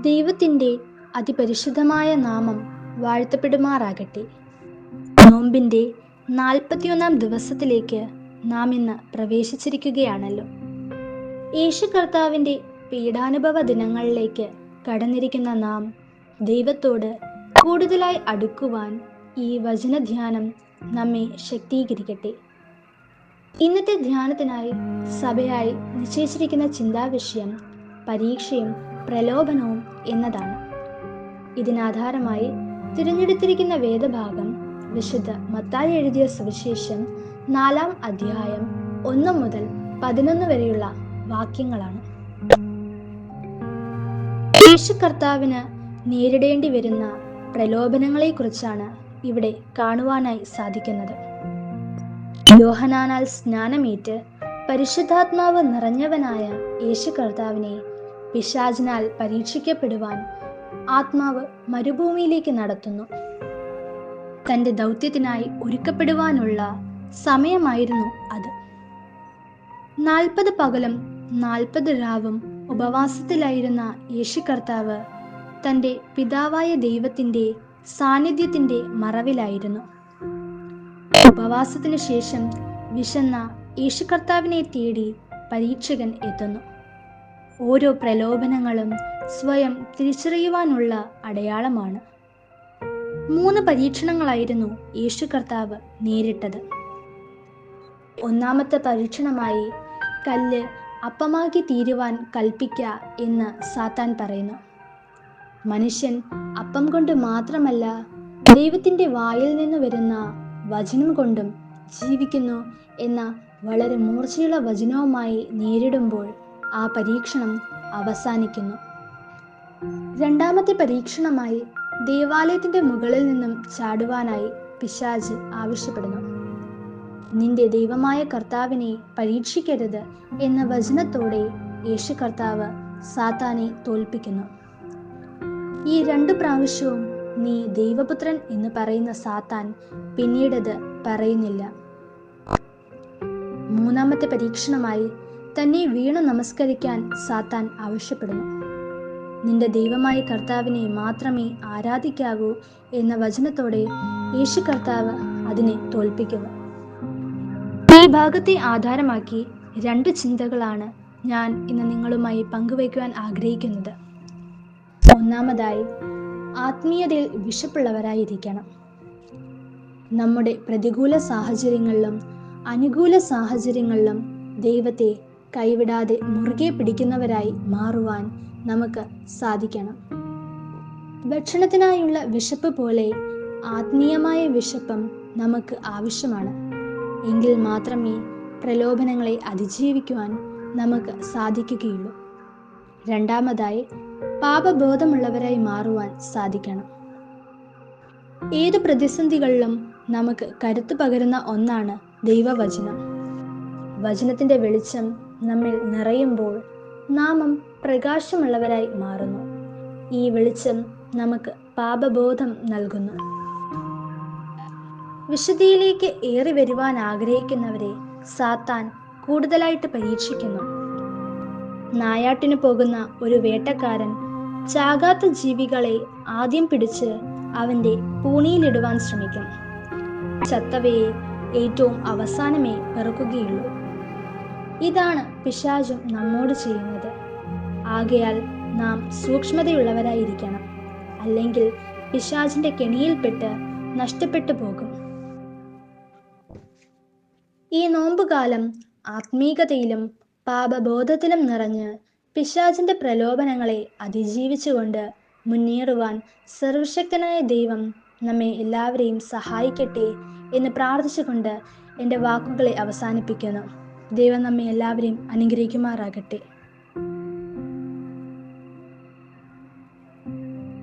ദൈവത്തിൻ്റെ അതിപരിശുദ്ധമായ നാമം വാഴ്ത്തപ്പെടുമാറാകട്ടെ. നോമ്പിൻ്റെ 41 ദിവസത്തിലേക്ക് നാം ഇന്ന് പ്രവേശിച്ചിരിക്കുകയാണല്ലോ. യേശു കർത്താവിൻ്റെ പീഡാനുഭവ ദിനങ്ങളിലേക്ക് കടന്നിരിക്കുന്ന നാം ദൈവത്തോട് കൂടുതലായി അടുക്കുവാൻ ഈ വചനധ്യാനം നമ്മെ ശക്തീകരിക്കട്ടെ. ഇന്നത്തെ ധ്യാനത്തിനായി സഭയായി നിശ്ചയിച്ചിരിക്കുന്ന ചിന്താവിഷയം പരീക്ഷയും പ്രലോഭനവും എന്നതാണ്. ഇതിനാധാരമായി തിരഞ്ഞെടുത്തിരിക്കുന്ന വേദഭാഗം വിശുദ്ധ മത്തായി എഴുതിയ സുവിശേഷം 4-ാം അധ്യായം 1 മുതൽ 11 വരെയുള്ള വാക്യങ്ങളാണ്. യേശു കർത്താവിന് നേരിടേണ്ടി വരുന്ന പ്രലോഭനങ്ങളെക്കുറിച്ചാണ് ഇവിടെ കാണുവാനായി സാധിക്കുന്നത്. യോഹന്നാനാൽ സ്നാനമേറ്റ് പരിശുദ്ധാത്മാവ് നിറഞ്ഞവനായ യേശു കർത്താവിനെ പിശാചിനാൽ പരീക്ഷിക്കപ്പെടുവാൻ ആത്മാവ് മരുഭൂമിയിലേക്ക് നടത്തുന്നു. തൻ്റെ ദൗത്യത്തിനായി ഒരുക്കപ്പെടുവാനുള്ള സമയമായിരുന്നു അത്. 40 പകലും 40 രാവും ഉപവാസത്തിലായിരുന്ന യേശു കർത്താവ് തൻ്റെ പിതാവായ ദൈവത്തിൻ്റെ സാന്നിധ്യത്തിൻ്റെ മറവിലായിരുന്നു. ഉപവാസത്തിനു ശേഷം വിശന്ന യേശു കർത്താവിനെ തേടി പരീക്ഷകൻ എത്തുന്നു. ഓരോ പ്രലോഭനങ്ങളും സ്വയം തിരിച്ചറിയുവാനുള്ള അടയാളമാണ്. 3 പരീക്ഷണങ്ങളായിരുന്നു യേശു കർത്താവ് നേരിട്ടത്. ഒന്നാമത്തെ പരീക്ഷണമായി കല്ല് അപ്പമാക്കി തീരുവാൻ കൽപ്പിക്ക എന്ന് സാത്താൻ പറയുന്നു. മനുഷ്യൻ അപ്പം കൊണ്ട് മാത്രമല്ല ദൈവത്തിൻ്റെ വായിൽ നിന്ന് വരുന്ന വചനം കൊണ്ടും ജീവിക്കുന്നു എന്ന വളരെ മൂർച്ചയുള്ള വചനവുമായി നേരിടുമ്പോൾ ആ പരീക്ഷണം അവസാനിക്കുന്നു. രണ്ടാമത്തെ പരീക്ഷണമായി ദേവാലയത്തിൻ്റെ മുകളിൽ നിന്നും ചാടുവാനായി പിശാച് ആവശ്യപ്പെടുന്നു. നിന്റെ ദൈവമായ കർത്താവിനെ പരീക്ഷിക്കരുത് എന്ന വചനത്തോടെ യേശു കർത്താവ് സാത്താനെ തോൽപ്പിക്കുന്നു. ഈ 2 പ്രാവശ്യവും നീ ദൈവപുത്രൻ എന്ന് പറയുന്ന സാത്താൻ പിന്നീടത് പറയുന്നില്ല. മൂന്നാമത്തെ പരീക്ഷണമായി തന്നെ വീണു നമസ്കരിക്കാൻ സാത്താൻ ആവശ്യപ്പെടുന്നു. നിന്റെ ദൈവമായ കർത്താവിനെ മാത്രമേ ആരാധിക്കാവൂ എന്ന വചനത്തോടെ യേശു കർത്താവ് അതിനെ തോൽപ്പിക്കുന്നു. ഈ ഭാഗത്തെ ആധാരമാക്കി 2 ചിന്തകളാണ് ഞാൻ ഇന്ന് നിങ്ങളുമായി പങ്കുവയ്ക്കുവാൻ ആഗ്രഹിക്കുന്നത്. ഒന്നാമതായി, ആത്മീയതയിൽ വിശപ്പുള്ളവരായിരിക്കണം. നമ്മുടെ പ്രതികൂല സാഹചര്യങ്ങളിലും അനുകൂല സാഹചര്യങ്ങളിലും ദൈവത്തെ കൈവിടാതെ മുറുകെ പിടിക്കുന്നവരായി മാറുവാൻ നമുക്ക് സാധിക്കണം. ഭക്ഷണത്തിനായുള്ള വിശപ്പ് പോലെ ആത്മീയമായ വിശപ്പും നമുക്ക് ആവശ്യമാണ്. എങ്കിൽ മാത്രമേ പ്രലോഭനങ്ങളെ അതിജീവിക്കുവാൻ നമുക്ക് സാധിക്കുകയുള്ളൂ. രണ്ടാമതായി, പാപബോധമുള്ളവരായി മാറുവാൻ സാധിക്കണം. ഏത് പ്രതിസന്ധികളിലും നമുക്ക് കരുത്തു പകരുന്ന ഒന്നാണ് ദൈവവചനം. വചനത്തിൻ്റെ വെളിച്ചം നമ്മിൽ നിറയുമ്പോൾ നാമും പ്രകാശമുള്ളവരായി മാറുന്നു. ഈ വെളിച്ചം നമുക്ക് പാപബോധം നൽകുന്നു. വിശുദ്ധിയിലേക്ക് ഏറി വരുവാൻ ആഗ്രഹിക്കുന്നവരെ സാത്താൻ കൂടുതലായിട്ട് പരീക്ഷിക്കുന്നു. നായാട്ടിന് പോകുന്ന ഒരു വേട്ടക്കാരൻ ചാകാത്ത ജീവികളെ ആദ്യം പിടിച്ച് അവൻ്റെ പൂണിയിലിടുവാൻ ശ്രമിക്കും. ചത്തവയെ ഏറ്റവും അവസാനമേ പെറുക്കുകയുള്ളൂ. ഇതാണ് പിശാചും നമ്മോട് ചെയ്യുന്നത്. ആകയാൽ നാം സൂക്ഷ്മതയുള്ളവരായിരിക്കണം. അല്ലെങ്കിൽ പിശാചിന്റെ കെണിയിൽപ്പെട്ട് നഷ്ടപ്പെട്ടു പോകും. ഈ നോമ്പുകാലം ആത്മീകതയിലും പാപബോധത്തിലും നിറഞ്ഞ് പിശാചിന്റെ പ്രലോഭനങ്ങളെ അതിജീവിച്ചുകൊണ്ട് മുന്നേറുവാൻ സർവശക്തനായ ദൈവം നമ്മെ എല്ലാവരെയും സഹായിക്കട്ടെ എന്ന് പ്രാർത്ഥിച്ചുകൊണ്ട് എൻ്റെ വാക്കുകളെ അവസാനിപ്പിക്കുന്നു. ദൈവം നമ്മെ എല്ലാവരെയും അനുഗ്രഹിക്കുമാറാകട്ടെ.